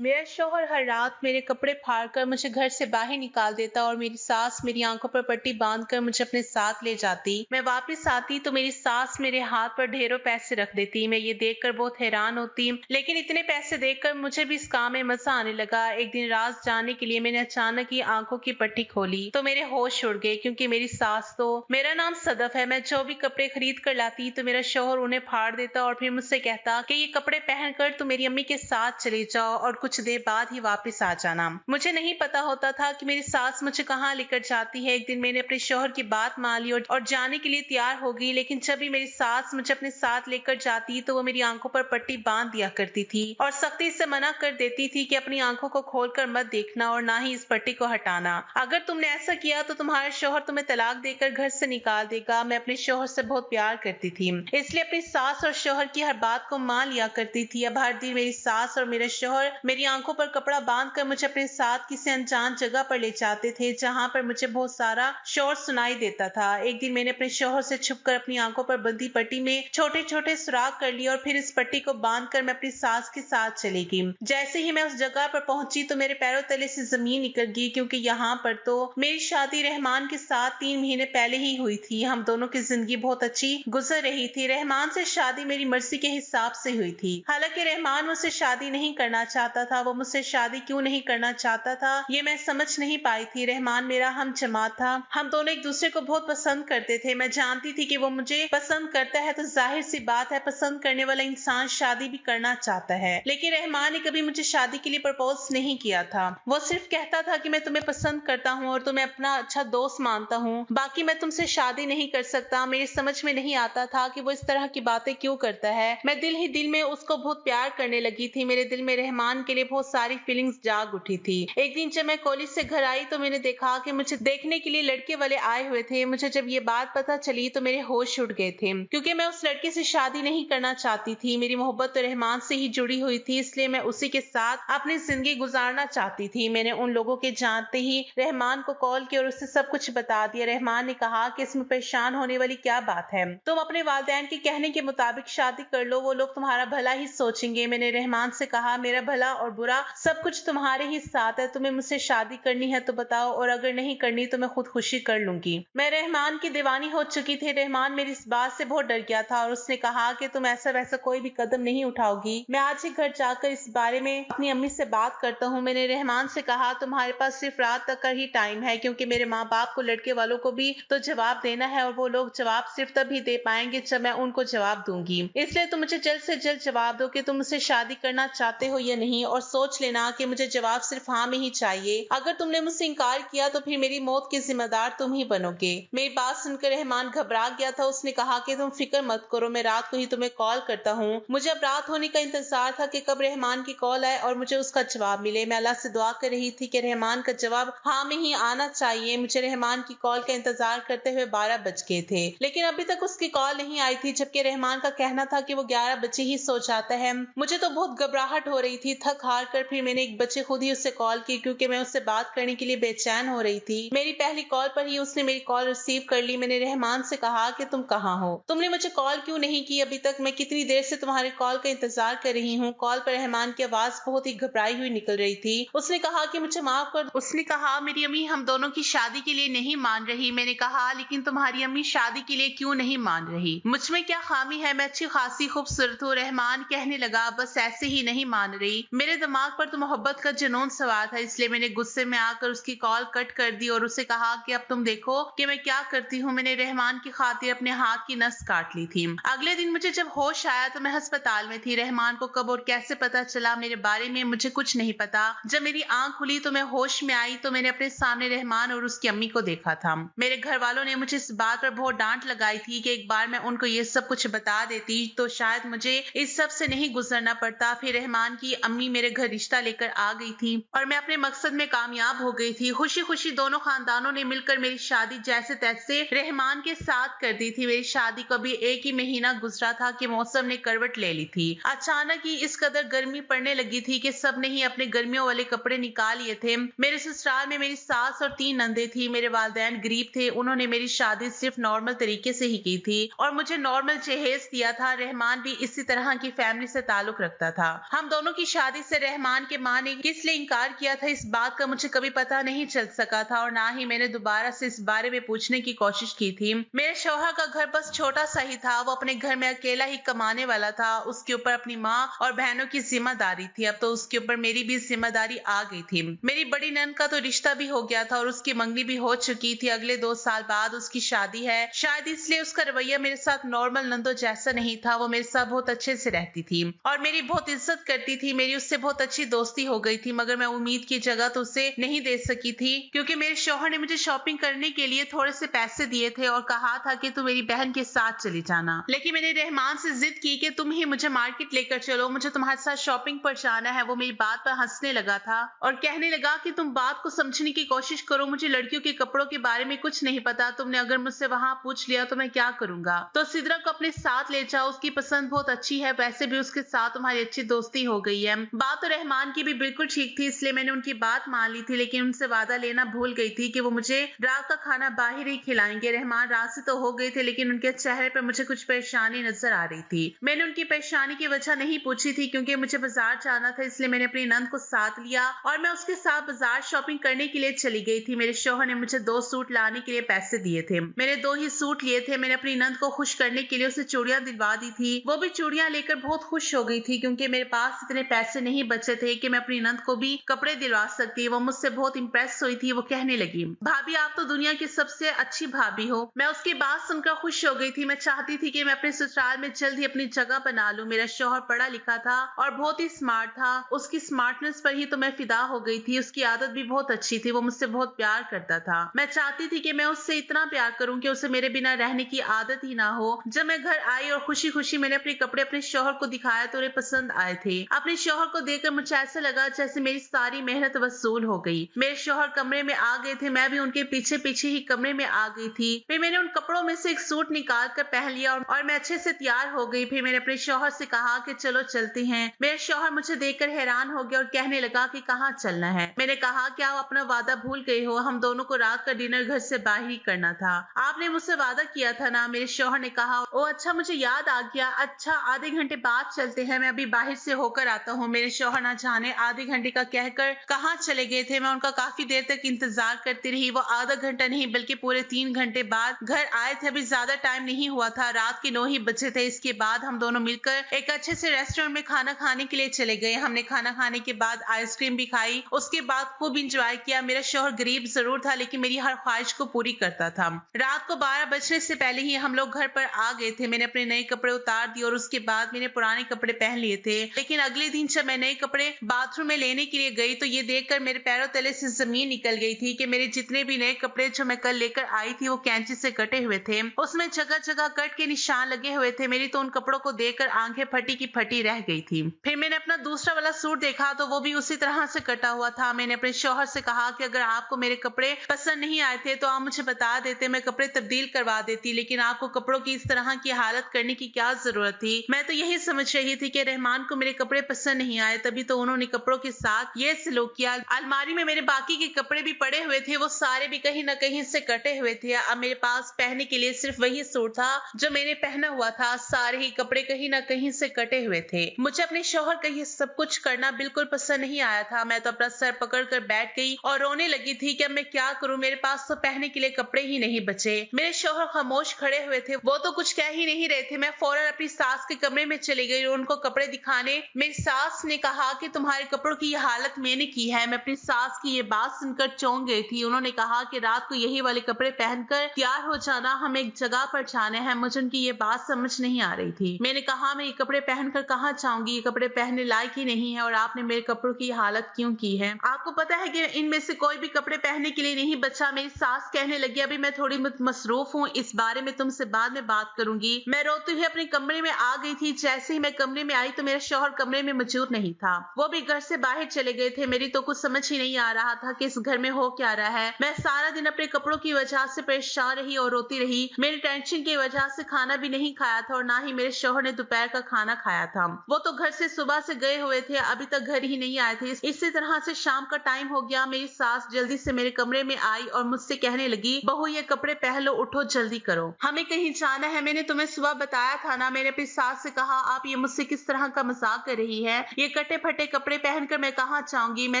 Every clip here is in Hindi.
मेरा शौहर हर रात मेरे कपड़े फाड़कर मुझे घर से बाहर निकाल देता और मेरी सास मेरी आंखों पर पट्टी बांधकर मुझे अपने साथ ले जाती। मैं वापस आती तो मेरी सास मेरे हाथ पर ढेरों पैसे रख देती। मैं ये देखकर बहुत हैरान होती, लेकिन इतने पैसे देखकर मुझे भी इस काम में मजा आने लगा। एक दिन रात जाने के लिए मैंने अचानक ही आंखों की पट्टी खोली तो मेरे होश उड़ गए, क्योंकि मेरी सास तो मेरा नाम सदफ है। मैं जो भी कपड़े खरीद कर लाती तो मेरा शौहर उन्हें फाड़ देता और फिर मुझसे कहता कि ये कपड़े पहनकर तुम मेरी अम्मी के साथ चले जाओ और कुछ देर बाद ही वापस आ जाना। मुझे नहीं पता होता था कि मेरी सास मुझे कहाँ लेकर जाती है। एक दिन मैंने अपने शौहर की बात मान ली और जाने के लिए तैयार हो गई, लेकिन जब भी मेरी सास मुझे अपने साथ लेकर जाती तो वो मेरी आंखों पर पट्टी बांध दिया करती थी और सख्ती से मना कर देती थी कि अपनी आंखों को खोलकर मत देखना और ना ही इस पट्टी को हटाना। अगर तुमने ऐसा किया तो तुम्हारा शौहर तुम्हें तलाक देकर घर से निकाल देगा। मैं अपने शौहर से बहुत प्यार करती थी, इसलिए अपनी सास और शौहर की हर बात को मान लिया करती थी। अब हर दिन मेरी सास और मेरा शौहर मेरी आंखों पर कपड़ा बांधकर मुझे अपने साथ किसी अनजान जगह पर ले जाते थे, जहां पर मुझे बहुत सारा शोर सुनाई देता था। एक दिन मैंने अपने शौहर से छुपकर अपनी आंखों पर बंधी पट्टी में छोटे छोटे सुराख कर लिए और फिर इस पट्टी को बांधकर मैं अपनी सास के साथ चली गई। जैसे ही मैं उस जगह पर पहुंची तो मेरे पैरों तले से जमीन निकल गई, क्योंकि यहाँ पर तो मेरी शादी रहमान के साथ 3 महीने पहले ही हुई थी। हम दोनों की जिंदगी बहुत अच्छी गुजर रही थी। रहमान से शादी मेरी मर्जी के हिसाब से हुई थी। हालांकि रहमान मुझसे शादी नहीं करना चाहता था। वो मुझसे शादी क्यों नहीं करना चाहता था ये मैं समझ नहीं पाई थी। रहमान मेरा हम जमात था। हम दोनों एक दूसरे को बहुत पसंद करते थे। मैं जानती थी कि वो मुझे पसंद करता है तो जाहिर सी बात है पसंद करने वाला इंसान शादी भी करना चाहता है। लेकिन रहमान ने कभी मुझे शादी के लिए प्रपोज नहीं किया था। वो सिर्फ कहता था कि मैं तुम्हें पसंद करता हूँ और तुम्हें अपना अच्छा दोस्त मानता हूँ, बाकी मैं तुमसे शादी नहीं कर सकता। मेरी समझ में नहीं आता था कि वो इस तरह की बातें क्यों करता है। मैं दिल ही दिल में उसको बहुत प्यार करने लगी थी। मेरे दिल में रहमान के लिए बहुत सारी फीलिंग्स जाग उठी थी। एक दिन जब मैं कॉलेज से घर आई तो मैंने देखा कि मुझे देखने के लिए लड़के वाले आए हुए थे। मुझे जब ये बात पता चली तो मेरे होश उड़ गए थे, क्योंकि मैं उस लड़के से शादी नहीं करना चाहती थी। मेरी मोहब्बत तो रहमान से ही जुड़ी हुई थी, इसलिए मैं उसी के साथ अपनी जिंदगी गुजारना चाहती थी। मैंने उन लोगों के जानते ही रहमान को कॉल किया और उससे सब कुछ बता दिया। रहमान ने कहा कि इसमें परेशान होने वाली क्या बात है, तुम अपने वालिदैन के कहने के मुताबिक शादी कर लो, वो लोग तुम्हारा भला ही सोचेंगे। मैंने रहमान से कहा मेरा भला और बुरा सब कुछ तुम्हारे ही साथ है। तुम्हें मुझसे शादी करनी है तो बताओ, और अगर नहीं करनी तो मैं खुद खुशी कर लूंगी। मैं रहमान की दीवानी हो चुकी थी। रहमान मेरी इस बात से बहुत डर गया था और उसने कहा कि तुम ऐसा वैसा कोई भी कदम नहीं उठाओगी। मैं आज ही घर जाकर इस बारे में अपनी अम्मी से बात करता हूँ। मैंने रहमान से कहा तुम्हारे पास सिर्फ रात तक का ही टाइम है, क्योंकि मेरे माँ बाप को लड़के वालों को भी तो जवाब देना है और वो लोग जवाब सिर्फ तभी दे पाएंगे जब मैं उनको जवाब दूंगी। इसलिए तुम मुझे जल्द से जल्द जवाब दो कि तुम मुझसे शादी करना चाहते हो या नहीं, और सोच लेना कि मुझे जवाब सिर्फ हाँ में ही चाहिए। अगर तुमने मुझसे इनकार किया तो फिर मेरी मौत के जिम्मेदार तुम ही बनोगे। मेरी बात सुनकर रहमान घबरा गया था। उसने कहा कि तुम फिक्र मत करो, मैं रात को ही तुम्हें कॉल करता हूँ। मुझे अब रात होने का इंतजार था कि कब रहमान की कॉल आए और मुझे उसका जवाब मिले। मैं अल्लाह से दुआ कर रही थी कि रहमान का जवाब हाँ में ही आना चाहिए। मुझे रहमान की कॉल का इंतजार करते हुए 12 बज गए थे, लेकिन अभी तक उसकी कॉल नहीं आई थी, जबकि रहमान का कहना था कि वो 11 बजे ही सो जाता है। मुझे तो बहुत घबराहट हो रही थी। थक हार कर फिर मैंने 1 बजे खुद ही उससे कॉल की, क्योंकि मैं उससे बात करने के लिए बेचैन हो रही थी। मेरी पहली कॉल पर ही उसने मेरी कॉल रिसीव कर ली। मैंने रहमान से कहा कि तुम कहाँ हो, तुमने मुझे कॉल क्यों नहीं की अभी तक? मैं कितनी देर से तुम्हारे कॉल का इंतजार कर रही हूँ। कॉल पर रहमान की आवाज बहुत ही घबराई हुई निकल रही थी। उसने कहा कि मुझे माफ कर। उसने कहा मेरी अम्मी हम दोनों की शादी के लिए नहीं मान रही। मैंने कहा लेकिन तुम्हारी अम्मी शादी के लिए क्यों नहीं मान रही? मुझ में क्या खामी है? मैं अच्छी खासी खूबसूरत हूँ। रहमान कहने लगा बस ऐसे ही नहीं मान रही। मेरे दिमाग पर तो मोहब्बत का जुनून सवार था, इसलिए मैंने गुस्से में आकर उसकी कॉल कट कर दी और उसे कहा कि अब तुम देखो कि मैं क्या करती हूँ। मैंने रहमान की खातिर अपने हाथ की नस काट ली थी। अगले दिन मुझे जब होश आया तो मैं अस्पताल में थी। रहमान को कब और कैसे पता चला मेरे बारे में मुझे कुछ नहीं पता। जब मेरी आंख खुली तो मैं होश में आई तो मैंने अपने सामने रहमान और उसकी अम्मी को देखा था। मेरे घर वालों ने मुझे इस बात पर बहुत डांट लगाई थी कि एक बार मैं उनको ये सब कुछ बता देती तो शायद मुझे इस सब से नहीं गुजरना पड़ता। फिर रहमान की अम्मी मेरे घर रिश्ता लेकर आ गई थी और मैं अपने मकसद में कामयाब हो गई थी। खुशी खुशी दोनों खानदानों ने मिलकर मेरी शादी जैसे तैसे रहमान के साथ कर दी थी। मेरी शादी को भी 1 ही महीना गुजरा था कि मौसम ने करवट ले ली थी। अचानक ही इस कदर गर्मी पड़ने लगी थी कि सबने ही अपने गर्मियों वाले कपड़े निकाल लिए थे। मेरे ससुराल में मेरी सास और 3 नंदे थी। मेरे वालिदैन गरीब थे। उन्होंने मेरी शादी सिर्फ नॉर्मल तरीके से ही की थी और मुझे नॉर्मल जहेज दिया था। रहमान भी इसी तरह की फैमिली से ताल्लुक रखता था। हम दोनों की शादी मिस्टर रहमान के माँ ने किस लिए इनकार किया था, इस बात का मुझे कभी पता नहीं चल सका था और ना ही मैंने दोबारा से इस बारे में पूछने की कोशिश की थी। मेरे शौहर का घर बस छोटा सा ही था। वो अपने घर में अकेला ही कमाने वाला था। उसके ऊपर अपनी माँ और बहनों की जिम्मेदारी थी। अब तो उसके ऊपर मेरी भी जिम्मेदारी आ गई थी। मेरी बड़ी नंद का तो रिश्ता भी हो गया था और उसकी मंगनी भी हो चुकी थी। अगले 2 साल बाद उसकी शादी है। शायद इसलिए उसका रवैया मेरे साथ नॉर्मल नंदों जैसा नहीं था। वो मेरे साथ बहुत अच्छे से रहती थी और मेरी बहुत इज्जत करती थी। मेरी उससे बहुत अच्छी दोस्ती हो गई थी, मगर मैं उम्मीद की जगह तो उसे नहीं दे सकी थी, क्योंकि मेरे शौहर ने मुझे शॉपिंग करने के लिए थोड़े से पैसे दिए थे और कहा था कि तू मेरी बहन के साथ चली जाना। लेकिन मैंने रहमान से जिद की कि तुम ही मुझे मार्केट लेकर चलो, मुझे तुम्हारे साथ शॉपिंग पर जाना है। वो मेरी बात पर हंसने लगा था और कहने लगा कि तुम बात को समझने की कोशिश करो। मुझे लड़कियों के कपड़ों के बारे में कुछ नहीं पता। तुमने अगर मुझसे वहां पूछ लिया तो मैं क्या करूंगा। तो सिद्रा को अपने साथ ले जाओ, उसकी पसंद बहुत अच्छी है। वैसे भी उसके साथ तुम्हारी अच्छी दोस्ती हो गई है। बात तो रहमान की भी बिल्कुल ठीक थी, इसलिए मैंने उनकी बात मान ली थी, लेकिन उनसे वादा लेना भूल गई थी कि वो मुझे रात का खाना बाहर ही खिलाएंगे। रहमान राजी तो हो गए थे, लेकिन उनके चेहरे पर मुझे कुछ परेशानी नजर आ रही थी। मैंने उनकी परेशानी की वजह नहीं पूछी थी, क्योंकि मुझे बाजार जाना था, इसलिए मैंने अपनी नंद को साथ लिया और मैं उसके साथ बाजार शॉपिंग करने के लिए चली गई थी। मेरे शौहर ने मुझे 2 सूट लाने के लिए पैसे दिए थे। मैंने 2 ही सूट लिए थे। मैंने अपनी नंद को खुश करने के लिए उसे चूड़ियां दिलवा दी थी। वो भी चूड़ियां लेकर बहुत खुश हो गई थी, क्योंकि मेरे पास इतने पैसे नहीं बचे थे कि मैं अपनी नंद को भी कपड़े दिलवा सकती। वो मुझसे बहुत इंप्रेस हुई थी। वो कहने लगी, भाभी आप तो दुनिया की सबसे अच्छी भाभी हो। मैं उसकी बात सुनकर खुश हो गई थी। मैं चाहती थी कि मैं अपने ससुराल में जल्द ही अपनी जगह बना लूं। मेरा शौहर पढ़ा लिखा था और बहुत ही स्मार्ट था। उसकी स्मार्टनेस पर ही तो मैं फिदा हो गई थी। उसकी आदत भी बहुत अच्छी थी। वो मुझसे बहुत प्यार करता था। मैं चाहती थी कि मैं उससे इतना प्यार करूं कि उसे मेरे बिना रहने की आदत ही ना हो। जब मैं घर आई और खुशी खुशी मैंने अपने कपड़े अपने शौहर को दिखाया तो उन्हें पसंद आए थे। अपने शौहर को देखकर मुझे ऐसा लगा जैसे मेरी सारी मेहनत वसूल हो गई। मेरे शौहर कमरे में आ गए थे। मैं भी उनके पीछे पीछे ही कमरे में आ गई थी। फिर मैंने उन कपड़ों में से एक सूट निकाल कर पहन लिया और मैं अच्छे से तैयार हो गई। फिर मैंने अपने शौहर से कहा कि चलो चलते हैं। मेरे शौहर मुझे देखकर हैरान हो गया और कहने लगा कि कहाँ चलना है। मैंने कहा कि आप अपना वादा भूल गए हो। हम दोनों को रात का डिनर घर से बाहर ही करना था। आपने मुझसे वादा किया था ना। मेरे शौहर ने कहा, ओ अच्छा मुझे याद आ गया। अच्छा आधे घंटे बाद चलते हैं, मैं अभी बाहर से होकर आता हूँ। मेरे शौहर ना जाने आधे घंटे का कहकर कहाँ चले गए थे। मैं उनका काफी देर तक इंतजार करती रही। वो आधा घंटा नहीं बल्कि पूरे 3 घंटे बाद घर आए थे। अभी ज्यादा टाइम नहीं हुआ था, रात के 9 ही बजे थे। इसके बाद हम दोनों मिलकर एक अच्छे से रेस्टोरेंट में खाना खाने के लिए चले गए। हमने खाना खाने के बाद आइसक्रीम भी खाई। उसके बाद खूब इंजॉय किया। मेरा शौहर गरीब जरूर था, लेकिन मेरी हर ख्वाहिश को पूरी करता था। रात को 12 बजने से पहले ही हम लोग घर पर आ गए थे। मैंने अपने नए कपड़े उतार दिए और उसके बाद मैंने पुराने कपड़े पहन लिए थे। लेकिन अगले दिन जब मैं नए कपड़े बाथरूम में लेने के लिए गई तो ये देखकर मेरे पैरों तले से जमीन निकल गई थी कि मेरे जितने भी नए कपड़े जो मैं कल लेकर आई थी वो कैंची से कटे हुए थे। उसमें जगह जगह कट के निशान लगे हुए थे। मेरी तो उन कपड़ों को देखकर आंखें फटी की फटी रह गई थी। फिर मैंने अपना दूसरा वाला सूट देखा तो वो भी उसी तरह से कटा हुआ था। मैंने अपने शौहर से कहा कि अगर आपको मेरे कपड़े पसंद नहीं आए थे तो आप मुझे बता देते, मैं कपड़े तब्दील करवा देती। लेकिन आपको कपड़ों की इस तरह की हालत करने की क्या जरूरत थी। मैं तो यही समझ रही थी कि रहमान को मेरे कपड़े पसंद नहीं आए, तभी तो उन्होंने कपड़ों के साथ ये सलूक किया। अलमारी में मेरे बाकी के कपड़े भी पड़े हुए थे, वो सारे भी कहीं न कहीं से कटे हुए थे। अब मेरे पास पहनने के लिए सिर्फ वही सूट था जो मैंने पहना हुआ था। सारे ही कपड़े कहीं न कहीं से कटे हुए थे। मुझे अपने शौहर का ये सब कुछ करना बिल्कुल पसंद नहीं आया था। मैं तो अपना सर पकड़ कर बैठ गई और रोने लगी थी कि अब मैं क्या करूं। मेरे पास तो पहनने के लिए कपड़े ही नहीं बचे। मेरे शौहर खामोश खड़े हुए थे, वो तो कुछ कह ही नहीं रहे थे। मैं फौरन अपनी सास के कमरे में चली गई और उनको कपड़े दिखाने। मेरी सास ने कहा कि तुम्हारे कपड़ों की ये हालत मैंने की है। मैं अपनी सास की ये बात सुनकर चौंक गई थी। उन्होंने कहा कि रात को यही वाले कपड़े पहनकर तैयार हो जाना, हम एक जगह पर जाना है। मुझे उनकी ये बात समझ नहीं आ रही थी। मैंने कहा मैं ये कपड़े पहनकर कहाँ जाऊंगी, ये कपड़े पहनने लायक ही नहीं है और आपने मेरे कपड़ों की हालत क्यों की है। आपको पता है कि इनमें से कोई भी कपड़े पहनने के लिए नहीं बचा। मेरी सास कहने लगी, अभी मैं थोड़ी मसरूफ हूँ, इस बारे में तुमसे बाद में बात करूंगी। मैं रोते हुए अपने कमरे में आ गई थी। जैसे ही मैं कमरे में आई तो मेरा शौहर कमरे में मौजूद नहीं था। वो भी घर से बाहर चले गए थे। मेरी तो कुछ समझ ही नहीं आ रहा था कि इस घर में हो क्या रहा है। मैं सारा दिन अपने कपड़ों की वजह से परेशान रही और रोती रही। मेरी टेंशन की वजह से खाना भी नहीं खाया था और ना ही मेरे शौहर ने दोपहर का खाना खाया था। वो तो घर से सुबह से गए हुए थे, अभी तक घर ही नहीं आए थे। इसी तरह से शाम का टाइम हो गया। मेरी सास जल्दी से मेरे कमरे में आई और मुझसे कहने लगी, बहू ये कपड़े पहन लो, उठो जल्दी करो, हमें कहीं जाना है। मैंने तुम्हें सुबह बताया था ना। मैंने अपनी सास से कहा, आप ये मुझसे किस तरह का मजाक कर रही है। ये कटे फटे कपड़े पहनकर मैं कहाँ जाऊंगी, मैं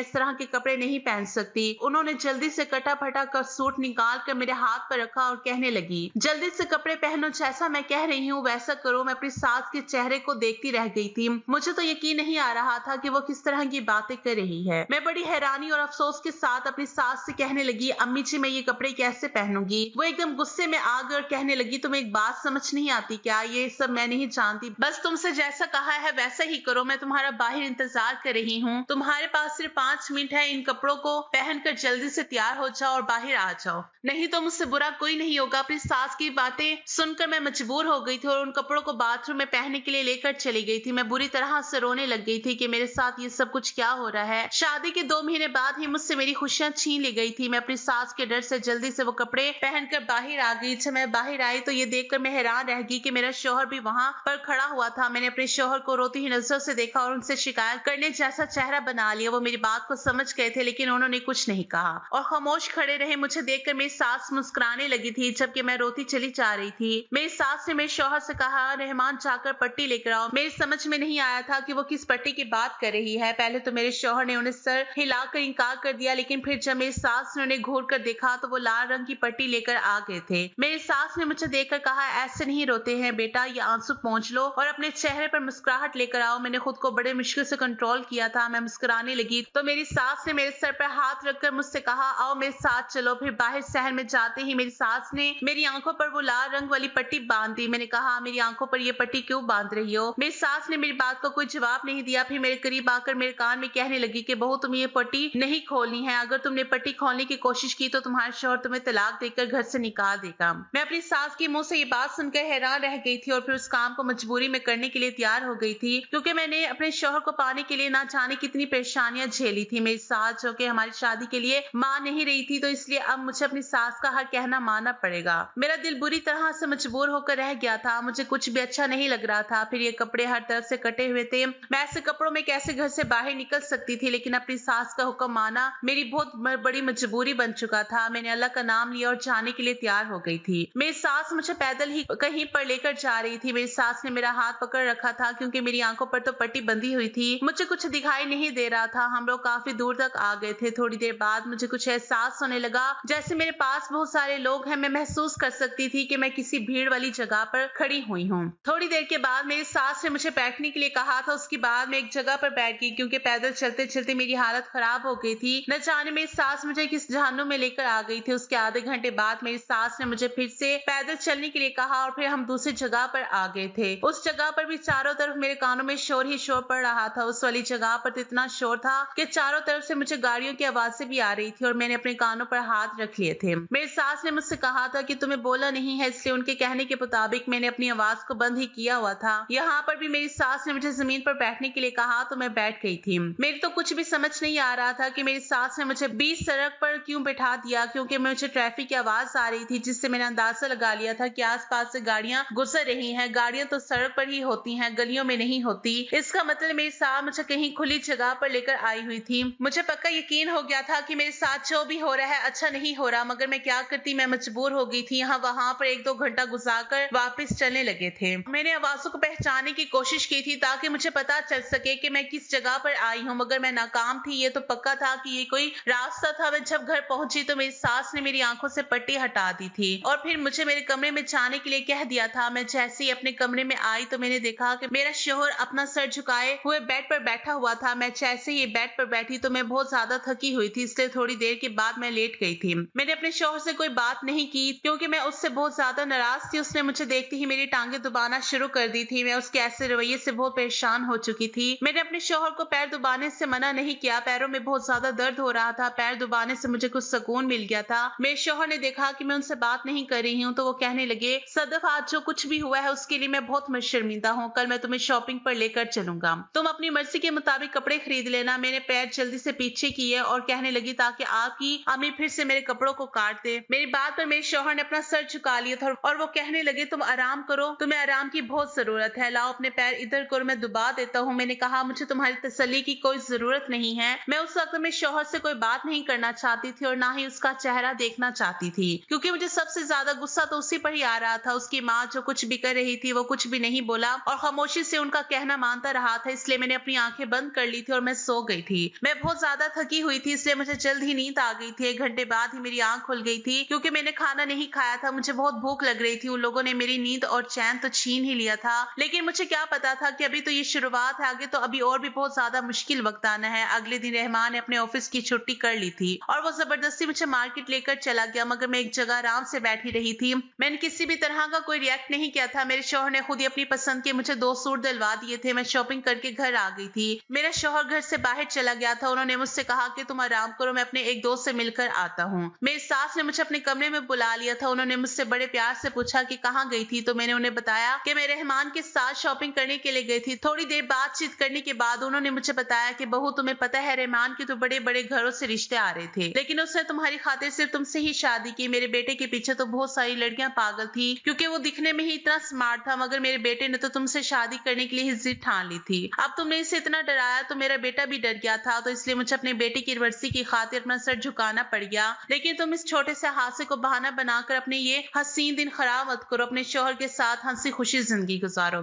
इस तरह के कपड़े नहीं पहन सकती। उन्होंने जल्दी से कटा फटा का सूट निकाल कर मेरे हाथ पर रखा और कहने लगी, जल्दी से कपड़े पहनो, जैसा मैं कह रही हूँ वैसा करो। मैं अपनी सास के चेहरे को देखती रह गई थी। मुझे तो यकीन नहीं आ रहा था कि वो किस तरह की बातें कर रही है। मैं बड़ी हैरानी और अफसोस के साथ अपनी सास से कहने लगी, अम्मी जी मैं ये कपड़े कैसे पहनूंगी। वो एकदम गुस्से में आ गई और कहने लगी, तुम्हें एक बात समझ नहीं आती क्या, ये सब मैं नहीं जानती, बस तुमसे जैसा कहा है वैसा ही करो। मैं तुम्हारा बाहर इंतजार कर रही हूँ, तुम्हारे पास सिर्फ 5 मिनट है, इन कपड़ों को पहनकर जल्दी से तैयार हो जाओ और बाहर आ जाओ, नहीं तो मुझसे बुरा कोई नहीं होगा। अपनी सास की बातें सुनकर मैं मजबूर हो गई थी और उन कपड़ों को बाथरूम में पहनने के लिए लेकर चली गई थी। मैं बुरी तरह से रोने लग गई थी कि मेरे साथ ये सब कुछ क्या हो रहा है। शादी के 2 महीने बाद ही मुझसे मेरी खुशियां छीन ली गई थी। मैं अपनी सास के डर से जल्दी से वो कपड़े पहनकर बाहर आ गई। जब मैं बाहर आई तो ये देखकर मैं हैरान रह गई कि मेरा शौहर भी वहां पर खड़ा हुआ था। मैंने अपने शौहर को रोती हुई नजरों से देखा और उनसे शिकायत करने जैसा चेहरा बना लिया। वो मेरी बात को समझ गए थे लेकिन उन्होंने कुछ नहीं कहा और खामोश खड़े रहे। मुझे देखकर मेरी सास मुस्कुराने लगी थी जबकि मैं रोती चली जा रही थी। मेरी सास ने मेरे शौहर से कहा, रहमान जाकर पट्टी लेकर आओ। मेरी समझ में नहीं आया था कि वो किस पट्टी की बात कर रही है। पहले तो मेरे शौहर ने उन्हें सर हिलाकर इनकार कर दिया, लेकिन फिर जब मेरी सास ने उन्हें घूर कर देखा तो वो लाल रंग की पट्टी लेकर आ गए थे। मेरी सास ने मुझे देखकर कहा, ऐसे नहीं रोते हैं बेटा, ये आंसू पोंछ लो और अपने चेहरे पर मुस्कुराहट लेकर आओ। मैंने खुद को बड़े मुश्किल से कंट्रोल किया था। मैं मुस्कुराने लगी तो मेरी सास ने मेरे सर पर हाथ रखकर मुझसे कहा, आओ मेरे साथ चलो। फिर बाहर शहर में जाते ही मेरी सास ने मेरी आंखों पर वो लाल रंग वाली पट्टी बांध दी। मैंने कहा, मेरी आंखों पर ये पट्टी क्यों बांध रही हो। मेरी सास ने मेरी बात को कोई जवाब नहीं दिया। फिर मेरे करीब आकर मेरे कान में कहने लगी कि बहू तुम्हें ये पट्टी नहीं खोलनी है, अगर तुमने पट्टी खोलने की कोशिश की तो तुम्हारे शौहर तुम्हें तलाक देकर घर से निकाल देगा। मैं अपनी सास की मुंह से ये बात सुनकर हैरान रह गई थी और फिर उस काम को मजबूरी में करने के लिए तैयार हो गई थी, क्योंकि मैंने अपने शौहर को पाने के लिए ना जाने कितनी परेशानियां झेली थी। मेरी सास जो कि हमारी शादी के लिए मान नहीं रही थी, तो इसलिए अब मुझे अपनी सास का हर कहना मानना पड़ेगा। मेरा दिल बुरी तरह से मजबूर होकर रह गया था। मुझे कुछ भी अच्छा नहीं लग रहा था। फिर ये कपड़े हर तरफ से कटे हुए थे। मैं ऐसे कपड़ों में कैसे घर से बाहर निकल सकती थी, लेकिन अपनी सास का हुक्म माना मेरी बहुत बड़ी मजबूरी बन चुका था। मैंने अल्लाह का नाम लिया और जाने के लिए तैयार हो गई थी। मेरी सास मुझे पैदल ही कहीं पर लेकर जा रही थी। मेरी सास ने मेरा हाथ पकड़ रखा था क्योंकि मेरी आंखों पर तो पट्टी बंधी हुई थी। मुझे कुछ दिखाई नहीं दे रहा था। हम लोग काफी दूर तक आ गए थे। थोड़ी देर बाद मुझे कुछ एहसास होने लगा जैसे मेरे पास बहुत सारे लोग हैं। मैं महसूस कर सकती थी कि मैं किसी भीड़ वाली जगह पर खड़ी हुई हूँ। थोड़ी देर के बाद मेरी सास ने मुझे बैठने के लिए कहा था। उसके बाद मैं एक जगह पर बैठ गई क्योंकि पैदल चलते चलते मेरी हालत खराब हो गई थी। न जाने मेरी सास मुझे किस जहन्नुम में लेकर आ गई थी। उसके आधे घंटे बाद मेरी सास ने मुझे फिर से पैदल चलने के लिए कहा और फिर हम दूसरी जगह पर आ गए थे। उस जगह पर भी चारों तरफ मेरे कानों में शोर ही शोर पड़ रहा था। उस वाली जगह पर तो इतना शोर था कि चारों तरफ से मुझे गाड़ियों की आवाजें भी आ रही थी और मैंने अपने कानों पर हाथ रख लिए थे। मेरी सास ने मुझसे कहा था कि तुम्हें बोला नहीं है, इसलिए उनके कहने के मुताबिक मैंने अपनी आवाज को बंद ही किया हुआ था। यहाँ पर भी मेरी सास ने मुझे जमीन पर बैठने के लिए कहा तो मैं बैठ गई थी। मेरी तो कुछ भी समझ नहीं आ रहा था कि मेरी सास ने मुझे बीच सड़क पर क्यों बैठा दिया, क्योंकि मुझे ट्रैफिक की आवाज आ रही थी जिससे मैंने अंदाजा लगा लिया था कि आसपास से गाड़ियां गुजर रही हैं। गाड़ियां तो सड़क पर ही होती हैं, गलियों में नहीं होती। इसका मतलब मेरी सास मुझे कहीं खुली जगह पर लेकर आई हुई थी। मुझे पक्का यकीन हो गया था कि मेरे साथ जो भी हो रहा है अच्छा नहीं हो रहा, मगर मैं क्या करती, मैं मजबूर हो गई थी। यहाँ वहां पर 1-2 घंटा गुजारकर वापस चलने लगे थे। मैंने आवाजों को पहचानने की कोशिश की थी ताकि मुझे पता चल सके कि मैं किस जगह पर आई हूँ, मगर मैं नाकाम थी। ये तो पक्का था कि ये कोई रास्ता था। मैं जब घर पहुंची तो मेरी सास ने मेरी आंखों से पट्टी हटा दी थी और फिर मुझे मेरे कमरे में जाने के लिए कह दिया था। मैं जैसे ही अपने कमरे में आई तो मैंने देखा कि मेरा शौहर अपना सर झुकाए हुए बेड पर बैठा हुआ था। मैं जैसे ही बेड पर बैठी तो मैं बहुत ज्यादा थकी हुई थी, इसलिए थोड़ी देर के बाद मैं लेट गई थी। मैंने अपने शौहर से कोई बात नहीं की क्योंकि मैं उससे बहुत ज्यादा नाराज थी। उसने मुझे देखते ही मेरी टांगे दबाना शुरू कर दी थी। मैं उसके ऐसे रवैये से बहुत परेशान हो चुकी थी। मैंने अपने शौहर को पैर दबाने से मना नहीं किया। पैरों में बहुत ज्यादा दर्द हो रहा था। पैर दबाने से मुझे कुछ सुकून मिल गया था। मेरे शौहर ने देखा कि मैं उनसे बात नहीं कर रही हूँ तो वो कहने लगे, सदफ आज जो कुछ भी हुआ है उसके लिए मैं बहुत शर्मिंदा हूँ। कल मैं तुम्हें शॉपिंग पर लेकर चलूंगा, तुम अपनी मर्जी के मुताबिक कपड़े खरीद लेना। मैंने पैर जल्दी से पीछे किए और कहने लगी ताकि आपकी अम्मी फिर से मेरे कपड़ों को काट दे। मेरी बात पर मेरे शौहर ने अपना सर झुका लिया था और वो कहने लगे, तुम आराम करो, तुम्हें आराम की बहुत जरूरत है, लाओ अपने पैर इधर करो, मैं दबा देता हूँ। मैंने कहा, मुझे तुम्हारी तसल्ली की कोई जरूरत नहीं है। मैं उस वक्त में शौहर से कोई बात नहीं करना चाहती थी और ना ही उसका चेहरा देखना चाहती थी, क्योंकि मुझे सबसे ज्यादा गुस्सा तो उसी पर ही आ रहा था। उसकी माँ जो कुछ भी कर रही थी वो कुछ भी नहीं बोला और खामोशी से उनका कहना मानता रहा था, इसलिए मैंने अपनी आंखें बंद कर ली थी और मैं सो गई थी। मैं बहुत ज्यादा थकी हुई थी, इसलिए मुझे जल्द ही नींद आ गई थी। 1 घंटे बाद ही मेरी आंख खुल गई थी क्योंकि मैंने खाना नहीं खाया था। मुझे बहुत भूख लग रही थी। उन लोगों ने मेरी नींद और चैन तो छीन ही लिया था, लेकिन मुझे क्या पता था कि अभी तो ये शुरुआत है, आगे तो अभी और भी बहुत ज्यादा मुश्किल वक्त आना है। अगले दिन रहमान ने अपने ऑफिस की छुट्टी कर ली थी और वो जबरदस्ती मुझे मार्केट लेकर चला गया, मगर मैं एक जगह आराम से बैठी रही थी। मैंने किसी भी तरह का कोई रिएक्ट नहीं किया था। मेरे शौहर ने खुद ही अपनी पसंद के मुझे 2 सूट दिलवा दिए थे। मैं शॉपिंग करके घर आ गई थी। मेरा शौहर घर से बाहर चला गया था। उन्होंने मुझसे कहा कि तुम आराम करो, मैं अपने एक दोस्त से मिलकर आता हूँ। मेरी सास ने मुझे अपने कमरे में बुला लिया था। उन्होंने मुझसे बड़े प्यार से पूछा कि कहाँ गई थी, तो मैंने उन्हें बताया कि मैं रहमान के साथ शॉपिंग करने के लिए गई थी। थोड़ी देर बातचीत करने के बाद उन्होंने मुझे बताया कि बहू, तुम्हें पता है रहमान के तो बड़े बड़े घरों से रिश्ते आ रहे थे, लेकिन उसने तुम्हारी खातिर सिर्फ तुमसे ही शादी की। मेरे बेटे के पीछे तो बहुत सारी लड़कियां पागल थी क्योंकि वो दिखने में ही इतना स्मार्ट था, मगर मेरे बेटे ने तो तुमसे शादी करने के लिए ही जिद ठान ली थी। अब तुमने इसे इतना डराया तो मेरा बेटा भी डर गया था, तो इसलिए मुझे अपने बेटे की यूनिवर्सिटी की खातिर अपना सर झुकाना पड़ गया। लेकिन तुम इस छोटे से हादसे को बहाना बनाकर अपने ये हसीन दिन खराब मत करो। अपने शौहर के साथ हंसी खुशी जिंदगी गुजारो।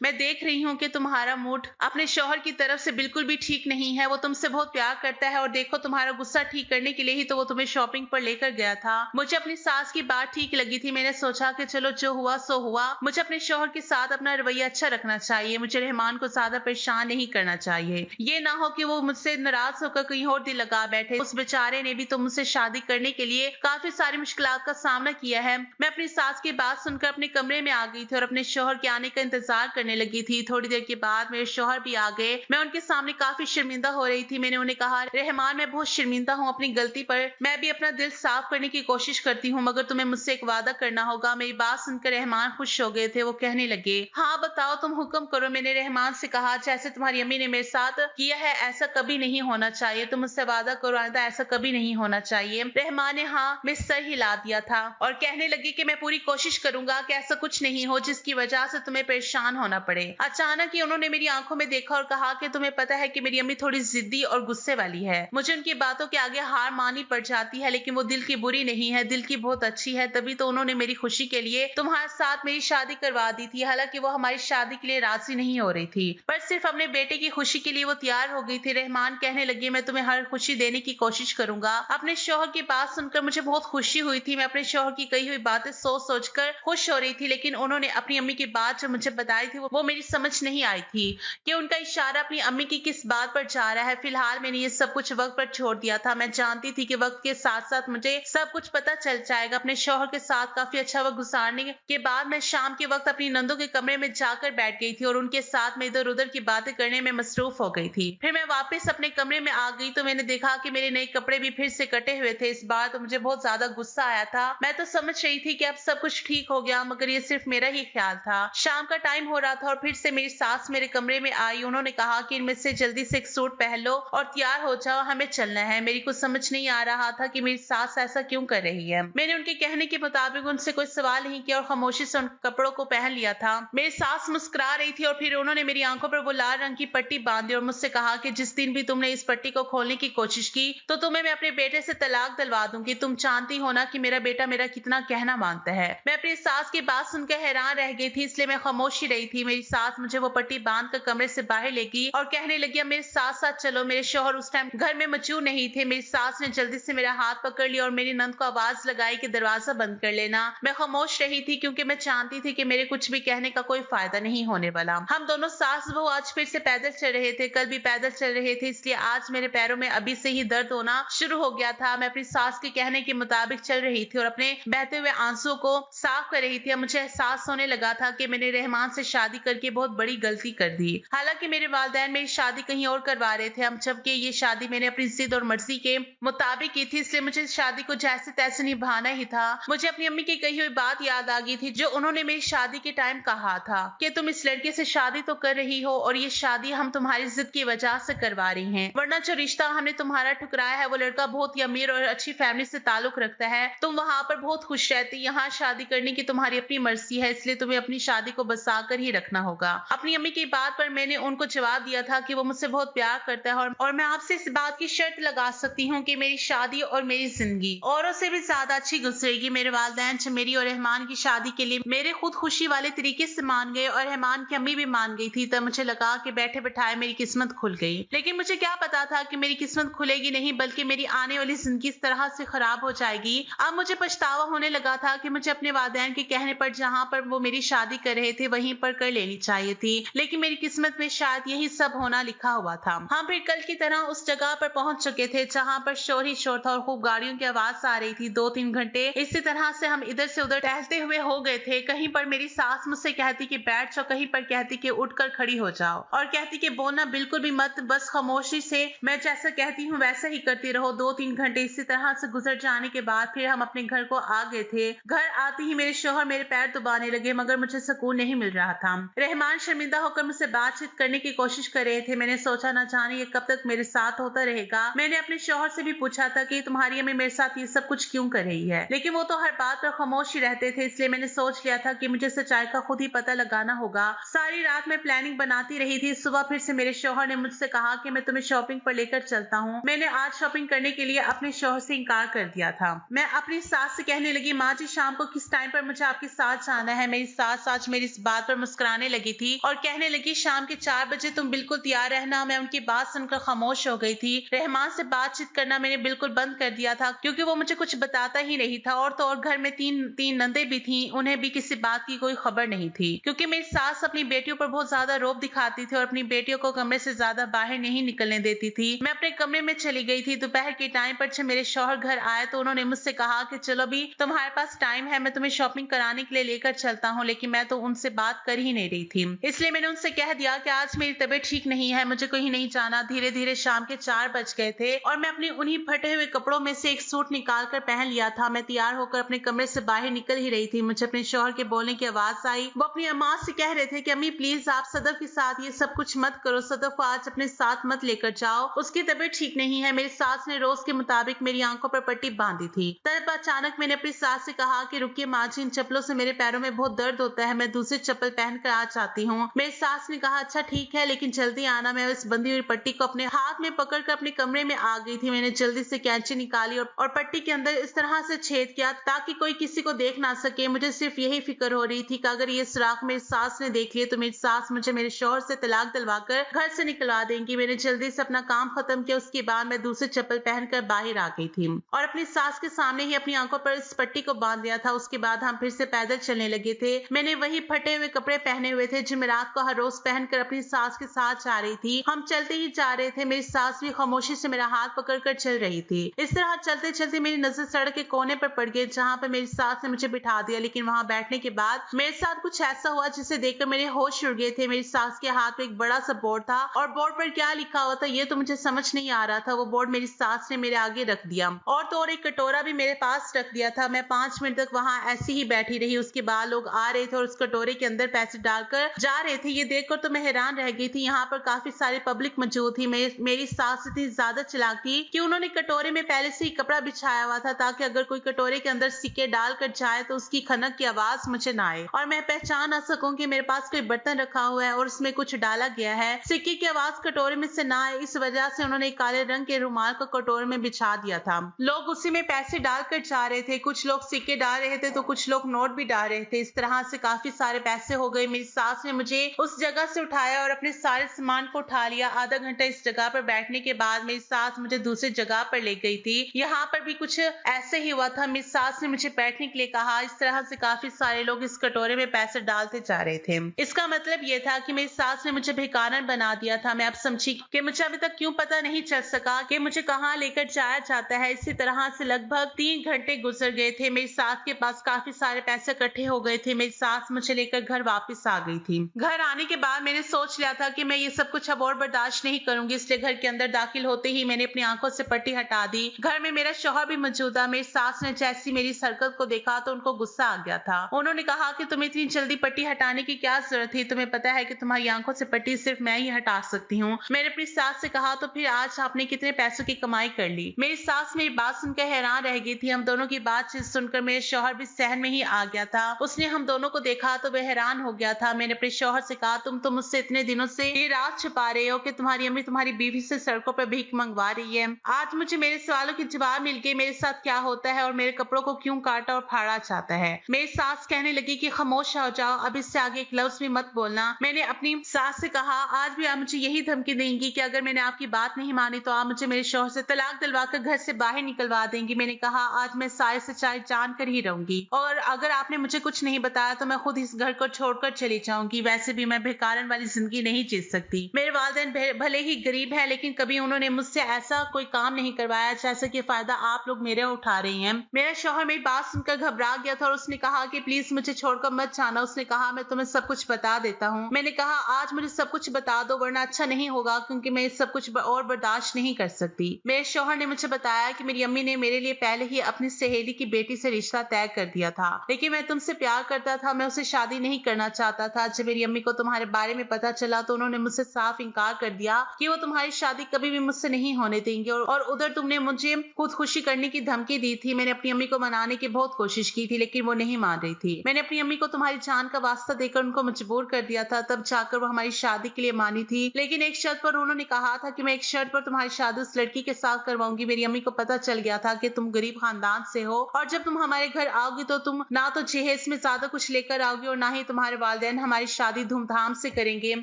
मैं देख रही हूँ कि तुम्हारा मूड अपने शौहर की तरफ से बिल्कुल भी ठीक नहीं है। वो तुमसे बहुत प्यार करता है और देखो, तुम्हारा गुस्सा ठीक करने के लिए ही तो वो तुम्हें शॉपिंग पर लेकर गया था। मुझे अपनी सास की बात ठीक लगी थी। मैंने सोचा कि चलो जो हुआ सो हुआ। मुझे अपने शौहर के साथ अपना रवैया अच्छा रखना चाहिए। मुझे रहमान को ज्यादा परेशान नहीं करना चाहिए। ये ना हो कि वो मुझसे नाराज होकर कहीं और दिल लगा बैठे। उस बेचारे ने भी तो मुझसे शादी करने के लिए काफी सारी मुश्किलात का सामना किया है। मैं अपनी सास की बात सुनकर अपने कमरे में आ गई थी और अपने शौहर के आने का इंतजार करने लगी थी। थोड़ी देर के बाद मेरे शौहर भी आ गए। मैं उनके सामने काफी शर्मिंदा हो रही थी। मैंने उन्हें कहा, रहमान, मैं बहुत शर्मिंदा हूँ अपनी गलती पर। मैं भी अपना दिल साफ करने की कोशिश करती हूँ, मगर तुम्हें मुझसे एक वादा करना होगा। मेरी बात सुनकर रहमान खुश हो गए थे। वो कहने लगे, हाँ बताओ, तुम हुक्म करो। मैंने रहमान से कहा, जैसे तुम्हारी अम्मी ने मेरे साथ किया है ऐसा कभी नहीं होना चाहिए। तुम मुझसे वादा करो आइंदा ऐसा कभी नहीं होना चाहिए। रहमान ने हाँ में सर हिला दिया था और कहने लगे कि मैं पूरी कोशिश करूंगा कि ऐसा कुछ नहीं हो जिसकी वजह से तुम्हें परेशान होना पड़े। अचानक ही उन्होंने मेरी आंखों में देखा और कहा कि तुम्हें पता है कि मेरी अम्मी थोड़ी जिद्दी और गुस्से वाली है। मुझे उनकी बातों के आगे हार माननी पड़ जाती है, लेकिन वो दिल की बुरी नहीं है, दिल की बहुत अच्छी है। तभी तो उन्होंने मेरी खुशी के लिए तुम्हारे साथ मेरी शादी करवा दी थी। हालांकि वो हमारी शादी के लिए राजी नहीं हो रही थी, पर सिर्फ अपने बेटे की खुशी के लिए वो तैयार हो गई थी। रहमान कहने लगे, मैं तुम्हें हर खुशी देने की कोशिश करूंगा। अपने शौहर की बात सुनकर मुझे बहुत खुशी हुई थी। मैं अपने शौहर की कही हुई बातें सोच सोचकर खुश हो रही थी, लेकिन उन्होंने अपनी अम्मी की बात जो मुझे बताई थी वो मेरी समझ नहीं आई थी कि उनका इशारा अपनी अम्मी की किस बात पर जा रहा है। फिलहाल मैंने ये सब कुछ वक्त पर छोड़ दिया था। मैं जानती थी कि वक्त के साथ साथ मुझे सब कुछ पता चल जाएगा। अपने शौहर के साथ काफी अच्छा वक्त गुजारने के बाद मैं शाम के वक्त अपनी नंदों के कमरे में जाकर बैठ गई थी और उनके साथ मैं इधर उधर की बातें करने में मसरूफ हो गई थी। फिर मैं वापस अपने कमरे में आ गई तो मैंने देखा कि मेरे नए कपड़े भी फिर से कटे हुए थे। इस बार तो मुझे बहुत ज्यादा गुस्सा आया था। मैं तो समझ रही थी कि अब सब कुछ ठीक हो गया, मगर ये सिर्फ मेरा ही ख्याल था। शाम का टाइम हो रहा था और फिर से मेरी सास मेरे कमरे में आई। उन्होंने कहा कि इनमें से जल्दी से एक सूट पहन लो और तैयार हो जाओ, हमें चलना है। मेरी कुछ समझ नहीं आ रहा था कि मेरी सास ऐसा क्यों कर रही है। मैंने उनके कहने के मुताबिक उनसे कोई सवाल नहीं किया और खामोशी से उन कपड़ों को पहन लिया था। मेरी सास मुस्कुरा रही थी और फिर उन्होंने मेरी आंखों पर वो लाल रंग की पट्टी बांधी और मुझसे कहा कि जिस दिन भी तुमने इस पट्टी को खोलने की कोशिश की तो तुम्हें मैं अपने बेटे से तलाक दिलवा दूंगी। तुम जानती हो ना कि मेरा बेटा मेरा कितना कहना मानता है। मैं अपनी सास की बात सुनकर हैरान रह गई थी, इसलिए मैं खामोशी रही थी। मेरी सास मुझे वो पट्टी बांध कर कमरे से बाहर ले गई और कहने लगी, मेरे साथ साथ चलो। मेरे शौहर उस टाइम घर में मौजूद नहीं थे। मेरी सास ने जल्दी से मेरा हाथ पकड़ लिया और मेरी नंद को आवाज लगाई कि दरवाजा बंद कर लेना। मैं खामोश रही थी क्योंकि मैं जानती थी कि मेरे कुछ भी कहने का कोई फायदा नहीं होने वाला। हम दोनों सास बहू आज फिर से पैदल चल रहे थे। कल भी पैदल चल रहे थे, इसलिए आज मेरे पैरों में अभी से ही दर्द होना शुरू हो गया था। मैं अपनी सास के कहने के मुताबिक चल रही थी और अपने बहते हुए आंसुओं को साफ कर रही थी। अब मुझे एहसास होने लगा था कि मैंने रहमान से शादी करके बहुत बड़ी गलती कर दी। हालांकि मेरे वालिदैन मेरी शादी कहीं और करवा रहे थे, अब जबकि ये शादी मैंने अपनी जिद और मर्जी के मुताबिक की थी, इसलिए मुझे शादी को जैसे तैसे निभाना ही था। मुझे अपनी अम्मी की कही हुई बात याद आ गई थी जो उन्होंने मेरी शादी के टाइम कहा था कि तुम इस लड़के से शादी तो कर रही हो और ये शादी हम तुम्हारी जिद की वजह से करवा रही हैं, वरना जो रिश्ता हमने तुम्हारा ठुकराया है वो लड़का बहुत ही अमीर और अच्छी फैमिली से ताल्लुक रखता है। तुम वहां पर बहुत खुश रहती, यहाँ शादी करने की तुम्हारी अपनी मर्जी है, इसलिए तुम्हें अपनी शादी को बसा कर ही रखना होगा। अपनी अम्मी की बात पर मैंने उनको जवाब दिया था कि वो मुझसे बहुत प्यार करता है और मैं आपसे इस बात की शर्त लगा सकती हूँ कि मेरी शादी और मेरी जिंदगी औरों से भी ज्यादा अच्छी गुजरेगी। मेरे वालिदैन मेरी और रहमान की शादी के लिए मेरे खुद खुशी वाले तरीके से मान गए और रहमान की अम्मी भी मान गई थी। तब मुझे लगा कहा कि बैठे बैठाए मेरी किस्मत खुल गई। लेकिन मुझे क्या पता था कि मेरी किस्मत खुलेगी नहीं, बल्कि मेरी आने वाली जिंदगी इस तरह से खराब हो जाएगी। अब मुझे पछतावा होने लगा था कि मुझे अपने वालिदैन के कहने पर जहाँ पर वो मेरी शादी कर रहे थे वहीं पर कर लेनी चाहिए थी, लेकिन मेरी किस्मत में शायद यही सब होना लिखा हुआ था। हम फिर कल की तरह उस जगह पर पहुंच चुके थे जहाँ पर शोर ही शोर था और खूब गाड़ियों की आवाज आ रही थी। 2-3 घंटे इसी तरह से हम इधर से उधर टहलते हुए हो गए थे। कहीं पर मेरी सास मुझसे कहती कि बैठ जाओ, कहीं पर कहती कि उठकर खड़ी हो जाओ, और कहती कि बोलना बिल्कुल भी मत, बस खामोशी से मैं जैसा कहती हूँ वैसा ही करती रहो। 2-3 घंटे इसी तरह से गुजर जाने के बाद फिर हम अपने घर को आ गए थे। घर आते ही मेरे शौहर मेरे पैर दबाने लगे, मगर मुझे सुकून नहीं मिल रहा था। रहमान शर्मिंदा होकर मुझसे बातचीत करने की कोशिश कर रहे थे। मैंने सोचा न जाने ये कब तक मेरे साथ होता रहेगा। मैंने अपने शौहर से भी पूछा था कि तुम्हारी अम्मी मेरे साथ ये सब कुछ क्यों कर रही है, लेकिन वो तो हर बात पर खामोश ही रहते थे। इसलिए मैंने सोच लिया था कि मुझे सच्चाई का खुद ही पता लगाना होगा। सारी रात मैं प्लानिंग बनाती रही थी। सुबह फिर से मेरे शौहर ने मुझसे कहा कि मैं तुम्हें शॉपिंग पर लेकर चलता हूँ। मैंने आज शॉपिंग करने के लिए अपने शौहर से इनकार कर दिया था। मैं अपनी सास से कहने लगी, माँ जी शाम को किस टाइम पर मुझे आपके साथ जाना है। मेरी सास आज मेरी इस बात पर मुस्कुराने लगी थी और कहने लगी, शाम के 4 बजे तुम बिल्कुल तैयार रहना। मैं उनकी बात सुनकर खामोश हो गई थी। रहमान से बातचीत करना मैंने बिल्कुल बंद कर दिया था, क्योंकि वो मुझे कुछ बताता ही नहीं था। और तो और घर में तीन नंदे भी थी, उन्हें भी किसी बात की कोई खबर नहीं थी, क्योंकि मेरी सास अपनी बेटियों पर बहुत ज्यादा रौब दिखाती थी और अपनी बेटियों को कमरे से ज्यादा बाहर नहीं निकलने देती थी। मैं अपने कमरे में चली गई थी। दोपहर के टाइम पर जब मेरे शौहर घर आए तो उन्होंने मुझसे कहा कि चलो भी तुम्हारे पास टाइम है, मैं तुम्हें शॉपिंग कराने के लिए लेकर चलता हूँ। लेकिन मैं तो उनसे बात कर ही नहीं रही थी, इसलिए मैंने उनसे कह दिया कि आज मेरी तबीयत ठीक नहीं है, मुझे कहीं नहीं जाना। धीरे धीरे शाम के 4 बज गए थे और मैं अपनी उन्हीं फटे हुए कपड़ों में से एक सूट निकाल कर पहन लिया था। मैं तैयार होकर अपने कमरे से बाहर निकल ही रही थी। मुझे अपने शौहर के बोलने की आवाज आई। वो अपनी अम्मा से कह रहे थे कि अम्मी प्लीज आप सदफ के साथ ये सब कुछ मत करो, सदफ को आज अपने साथ मत लेकर जाओ, उसकी तबीयत ठीक नहीं है। मेरी सास ने रोज के मुताबिक मेरी आंखों पर पट्टी बांधी थी। तब अचानक मैंने अपनी सास से कहा कि रुकिए माँ जी, इन चप्पलों से मेरे पैरों में बहुत दर्द होता है, मैं दूसरी चप्पल पहन कर आ जाती हूँ। मेरी सास ने कहा अच्छा ठीक है, लेकिन जल्दी आना। मैं इस बंधी हुई पट्टी को अपने हाथ में पकड़कर अपने कमरे में आ गई थी। मैंने जल्दी से कैंची निकाली और पट्टी के अंदर इस तरह से छेद किया ताकि कोई किसी को देख ना सके। मुझे सिर्फ यही फिक्र हो रही थी कि अगर ये सुराख मेरी सास ने देख लिया तो मेरी सास मुझे मेरे शौहर से तलाक दिलवाकर घर से निकलवा देंगी। मैंने जल्दी से अपना काम खत्म किया। उसके बाद मैं दूसरी चप्पल पहनकर बाहर आ गई थी और अपनी सास के सामने ही अपनी आंखों पर इस पट्टी को बांध दिया था। उसके बाद हम फिर से पैदल चलने लगे थे। मैंने वही फटे हुए कपड़े पहने हुए थे जो मैं रात को हर रोज पहनकर अपनी सास के साथ जा रही थी। हम चलते ही जा रहे थे। मेरी सास भी खामोशी से मेरा हाथ पकड़कर चल रही थी। इस तरह चलते चलते मेरी नजर सड़क के कोने पर पड़ गई जहाँ पर मेरी सास ने मुझे बिठा दिया। लेकिन वहां बैठने के बाद मेरे साथ कुछ ऐसा हुआ जिसे देखकर मेरे होश उड़ गए थे। मेरी सास के हाथ में एक बड़ा सा बोर्ड था और बोर्ड पर क्या लिखा हुआ था ये तो मुझे समझ नहीं आ रहा था। वो बोर्ड मेरी सास ने मेरे आगे रख दिया और तो और एक कटोरा भी मेरे पास रख दिया था। मैं 5 मिनट तक वहां ऐसी ही बैठी रही। उसके बाद लोग आ रहे थे और उस कटोरे के अंदर पैसे डालकर जा रहे थे। ये देखकर तो मैं हैरान रह गई थी। यहाँ पर काफी सारी पब्लिक मौजूद थी। मेरी सास इतनी ज्यादा चालाक थी कि उन्होंने कटोरे में पहले से ही कपड़ा बिछाया हुआ था ताकि अगर कोई कटोरे के अंदर सिक्के डालकर जाए तो उसकी खनक की आवाज मुझे ना आए और मैं पहचान ना सकूं कि मेरे पास कोई बर्तन रखा हुआ है और उसमें कुछ डाला गया है। सिक्के की आवाज कटोरे में से ना आए, इस वजह से उन्होंने काले रंग के रुमाल को कटोरे में बिछा दिया था। लोग उसी में पैसे डालकर जा रहे थे। कुछ लोग सिक्के डाल रहे थे तो कुछ लोग नोट भी डाल रहे थे। इस तरह से काफी सारे पैसे हो गए। मेरी सास ने मुझे उस जगह से उठाया और अपने सारे सामान को उठा लिया। आधा घंटा इस जगह पर बैठने के बाद मेरी सास मुझे दूसरी जगह पर ले गई थी। यहाँ पर भी कुछ ऐसे ही हुआ था। मेरी सास ने मुझे बैठने के लिए कहा। इस तरह से काफी सारे लोग इस कटोरे में पैसे डालते जा रहे थे। इसका मतलब ये था कि मेरी सास ने मुझे भिखारन बना दिया था। मैं अब समझी कि मुझे अभी तक क्यों पता नहीं चल सका कि मुझे कहाँ लेकर जाया जाता है। इसी तरह से लगभग 3 घंटे गुजर गए थे। मेरी सास के पास काफी सारे पैसे इकट्ठे हो गए थे। मेरी सास मुझे लेकर घर वापस आ गई थी। घर आने के बाद मैंने सोच लिया था कि मैं ये सब कुछ अब और बर्दाश्त नहीं करूंगी, इसलिए घर के अंदर दाखिल होते ही मैंने अपनी आंखों से पट्टी हटा दी। घर में मेरा शौहर भी मौजूद था। मेरी सास ने जैसी मेरी इस हरकत को देखा तो उनको गुस्सा आ गया था। उन्होंने कहा कि तुम्हें इतनी जल्दी पट्टी हटाने की क्या जरूरत थी, तुम्हें पता है कि तुम्हारी आंखों से पट्टी सिर्फ मैं ही हटा सकती हूँ। मैंने अपनी सास से कहा तो फिर आज आपने कितने पैसों की कमाई कर ली। मेरी सास मेरी बात सुनकर हैरान रह गई थी। हम दोनों की बातचीत सुनकर मेरे शौहर भी सहन में ही आ गया था। उसने हम दोनों को देखा तो वह हैरान हो गया था। मैंने अपने शौहर से कहा तुम तो मुझसे इतने दिनों से ये राज छुपा रहे हो कि तुम्हारी अम्मी तुम्हारी बीवी से सड़कों पर भीख मंगवा रही है। आज मुझे मेरे सवालों के जवाब मिल गए। मेरे साथ क्या होता है और मेरे कपड़ों को क्यों काटा और फाड़ा जाता है। मेरी सास कहने लगी कि खामोश हो जाओ, अब इससे आगे एक लफ्ज भी मत बोलना। मैंने अपनी सास सास से कहा, आज भी आप मुझे यही धमकी देंगी कि अगर मैंने आपकी बात नहीं मानी तो आप मुझे मेरे शौहर से तलाक दिलवाकर घर से बाहर निकलवा देंगी। मैंने कहा, आज मैं साय से चाय जान कर ही रहूंगी और अगर आपने मुझे कुछ नहीं बताया तो मैं खुद इस घर को छोड़कर चली जाऊंगी। वैसे भी मैं बेकारन वाली जिंदगी नहीं जी सकती। मेरे वालिदैन भले ही गरीब है लेकिन कभी उन्होंने मुझसे ऐसा कोई काम नहीं करवाया जैसा कि फायदा आप लोग मेरे उठा रही हैं। मेरा शौहर मेरी बात सुनकर घबरा गया था और उसने कहा कि प्लीज मुझे छोड़कर मत जाना। उसने कहा, मैं तुम्हें सब कुछ बता देता हूँ। मैंने कहा, आज मुझे सब कुछ बता दो वरना अच्छा नहीं होगा क्योंकि मैं सब कुछ और बर्दाश्त नहीं कर सकती। मेरे शौहर ने मुझे बताया कि मेरी अम्मी ने मेरे लिए पहले ही अपनी सहेली की बेटी से रिश्ता तय कर दिया था, लेकिन मैं तुमसे प्यार करता था, मैं उसे शादी नहीं करना चाहता था। जब मेरी अम्मी को तुम्हारे बारे में पता चला तो उन्होंने मुझसे साफ इनकार कर दिया कि वो तुम्हारी शादी कभी भी मुझसे नहीं होने देंगे और उधर तुमने मुझे खुदकुशी करने की धमकी दी थी। मैंने अपनी अम्मी को मनाने की बहुत कोशिश की थी लेकिन वो नहीं मान रही थी। मैंने अपनी अम्मी को तुम्हारी जान का वास्ता देकर उनको मजबूर कर दिया था, तब जाकर वो हमारी शादी के लिए मानी थी। लेकिन एक शर्त पर उन्होंने कहा था कि मैं एक शर्त पर तुम्हारी शादी उस लड़की के साथ करवाऊंगी। मेरी अम्मी को पता चल गया था कि तुम गरीब खानदान से हो और जब तुम हमारे घर आओगी तो तुम ना तो जहेज में ज्यादा कुछ लेकर आओगी और ना ही तुम्हारे वालिदैन हमारी शादी धूमधाम से करेंगे।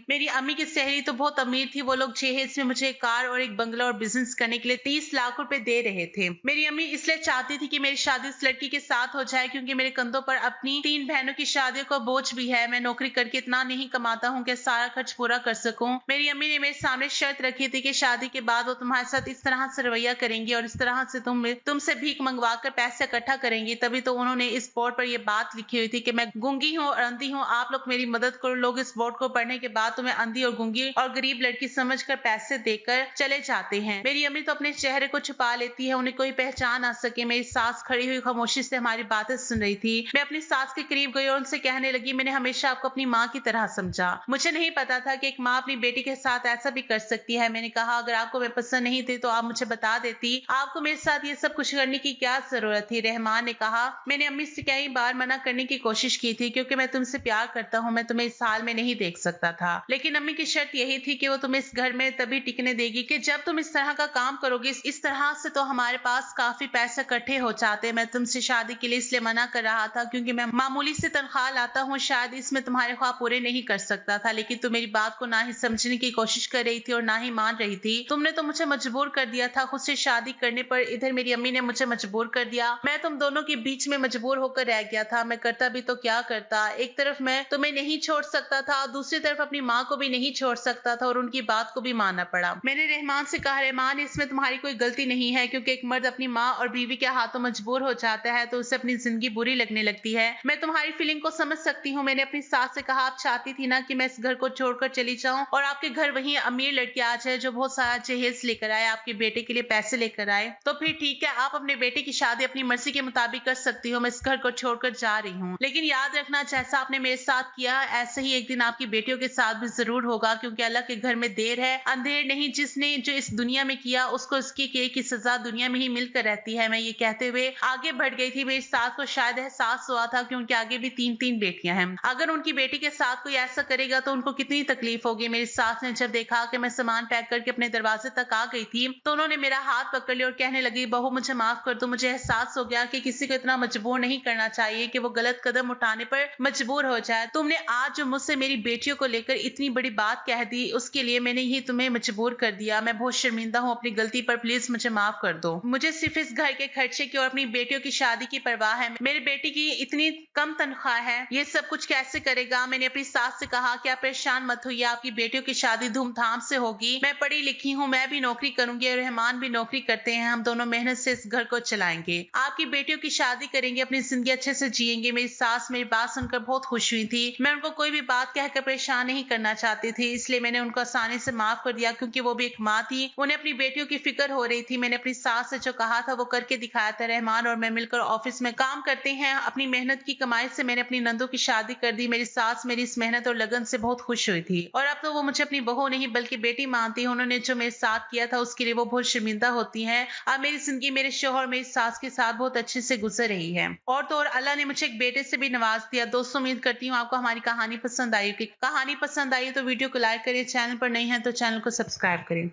मेरी अम्मी की सहेली तो बहुत अमीर थी, वो लोग जहेज में मुझे एक कार और एक बंगला और बिजनेस करने के लिए 30 लाख रुपए दे रहे थे। मेरी अम्मी इसलिए चाहती थी कि मेरी शादी उस लड़की के साथ हो जाए क्योंकि मेरे कंधों पर अपनी 3 बहनों की शादियों का बोझ भी है। मैं नौकरी करके इतना नहीं कमाता हूँ कि सारा खर्च पूरा कर सकूं। मेरी अम्मी ने मेरे सामने शर्त रखी थी कि शादी के बाद वो तुम्हारे साथ इस तरह से रवैया करेंगी और इस तरह से तुमसे भीख मंगवा कर पैसे इकट्ठा करेंगी। तभी तो उन्होंने इस बोर्ड पर यह बात लिखी हुई थी कि मैं गूंगी हूँ और अंधी हूँ, आप लोग मेरी मदद करो। लोग इस बोर्ड को पढ़ने के बाद तुम्हें अंधी और गूंगी और गरीब लड़की समझकर पैसे देकर चले जाते हैं। मेरी अम्मी तो अपने चेहरे को छुपा लेती है, उन्हें कोई पहचान ना सके। मेरी सास खड़ी हुई खामोशी से हमारी बातें सुन रही थी। मैं अपनी सास के करीब गई और उनसे कहने लगी, मैंने हमेशा आपको अपनी माँ की तरह समझा। मुझे नहीं पता था कि एक माँ अपनी बेटी के साथ ऐसा भी कर सकती है। मैंने कहा, अगर आपको मैं पसंद नहीं थी तो आप मुझे बता देती, आपको मेरे साथ ये सब कुछ करने की क्या जरूरत थी। रहमान ने कहा, मैंने अम्मी से कई बार मना करने की कोशिश की थी क्योंकि मैं तुमसे प्यार करता हूँ, मैं तुम्हें इस हाल में नहीं देख सकता था। लेकिन अम्मी की शर्त यही थी कि वो तुम्हें इस घर में तभी टिकने देगी कि जब तुम इस तरह का काम करोगे। इस तरह से तो हमारे पास काफी पैसे इकट्ठे हो जाते। मैं तुमसे शादी के लिए इसलिए मना कर रहा था क्योंकि मैं मामूली से तनख्वाह लाता हूँ, शायद इसमें तुम्हारे ख्वाब पूरे नहीं कर सकता था। लेकिन तुम मेरी बात को ना ही समझने की कोशिश कर रही थी और ना ही मान रही थी। तुमने तो मुझे मजबूर कर दिया था खुद से शादी करने पर। इधर मेरी अम्मी ने मुझे मजबूर कर दिया। मैं तुम दोनों के बीच में मजबूर होकर रह गया था। मैं करता भी तो क्या करता। एक तरफ मैं तुम्हें नहीं छोड़ सकता था, दूसरी तरफ अपनी माँ को भी नहीं छोड़ सकता था और उनकी बात को भी मानना पड़ा। मैंने रहमान से कहा, रहमान, इसमें तुम्हारी कोई गलती नहीं है क्योंकि एक मर्द अपनी माँ और बीवी के हाथों मजबूर हो जाता है तो उसे अपनी जिंदगी बुरी लगने लगती है। मैं तुम्हारी फीलिंग को समझ सकती हूँ। मैंने अपनी सास से कहा, आप चाहती थी ना कि मैं इस घर को छोड़कर चली जाऊं और आपके घर वही अमीर लड़की आ जाए जो बहुत सारा जहेज लेकर आए, आपके बेटे के लिए पैसे लेकर आए। तो फिर ठीक है, आप अपने बेटे की शादी अपनी मर्जी के मुताबिक कर सकती हो। मैं इस घर को छोड़कर जा रही हूँ, लेकिन याद रखना, जैसा आपने मेरे साथ किया ऐसे ही एक दिन आपकी बेटियों के साथ भी जरूर होगा क्योंकि अल्लाह के घर में देर है अंधेर नहीं। जिसने जो इस दुनिया में किया उसको उसकी किए की सजा दुनिया में ही मिलकर रहती है। मैं ये कहते हुए आगे बढ़ गई थी। मेरी सास को शायद एहसास हुआ था कि उनके आगे भी 3 बेटियां हैं। अगर उनकी बेटी के साथ कोई ऐसा करेगा तो उनको कितनी तकलीफ होगी। मेरी सास ने जब देखा कि मैं सामान पैक करके अपने दरवाजे तक आ गई थी तो उन्होंने मेरा हाथ पकड़ लिया और कहने लगी, बहू मुझे माफ कर दो। मुझे एहसास हो गया कि किसी को इतना मजबूर नहीं करना चाहिए कि वो गलत कदम उठाने पर मजबूर हो जाए। तुमने आज जो मुझसे मेरी बेटियों को लेकर इतनी बड़ी बात कह दी उसके लिए मैंने ही तुम्हें मजबूर कर दिया। मैं बहुत शर्मिंदा हूँ अपनी गलती पर, प्लीज मुझे माफ कर दो। मुझे सिर्फ इस घर के खर्चे की और अपनी बेटियों की शादी की परवाह है। मेरी बेटी की इतनी कम तनख्वाह है, ये सब कुछ कैसे करेगा। मैंने अपनी सास से कहा कि आप परेशान मत होइए, आपकी बेटियों की शादी धूमधाम से होगी। मैं पढ़ी लिखी हूँ, मैं भी नौकरी करूंगी और रहमान भी नौकरी करते हैं। हम दोनों मेहनत से इस घर को चलाएंगे, आपकी बेटियों की शादी करेंगे, अपनी जिंदगी अच्छे से जिएंगे। मेरी सास मेरी बात सुनकर बहुत खुश हुई थी। मैं उनको कोई भी बात कहकर परेशान नहीं करना चाहती थी, इसलिए मैंने उनको आसानी से माफ कर दिया क्योंकि वो भी एक माँ थी, उन्हें अपनी बेटियों की फिक्र हो रही थी। मैंने अपनी सास से जो कहा था वो करके दिखाया था। रहमान और मैं मिलकर ऑफिस में काम करते हैं, अपनी मेहनत की कमाई से मैंने अपनी नंदों की शादी कर दी। मेरी सास मेरी इस मेहनत और लगन से बहुत खुश हुई थी और अब तो वो मुझे अपनी बहू नहीं बल्कि बेटी मानती है। उन्होंने जो मेरे साथ किया था उसके लिए वो बहुत शर्मिंदा होती हैं। अब मेरी जिंदगी मेरे शौहर मेरी सास के साथ बहुत अच्छे से गुजर रही है और तो और अल्लाह ने मुझे एक बेटे से भी नवाज दिया। दोस्तों, उम्मीद करती हूँ आपको हमारी कहानी पसंद आई होगी। कहानी पसंद आई तो वीडियो को लाइक करें, चैनल पर नहीं है तो चैनल को सब्सक्राइब करें।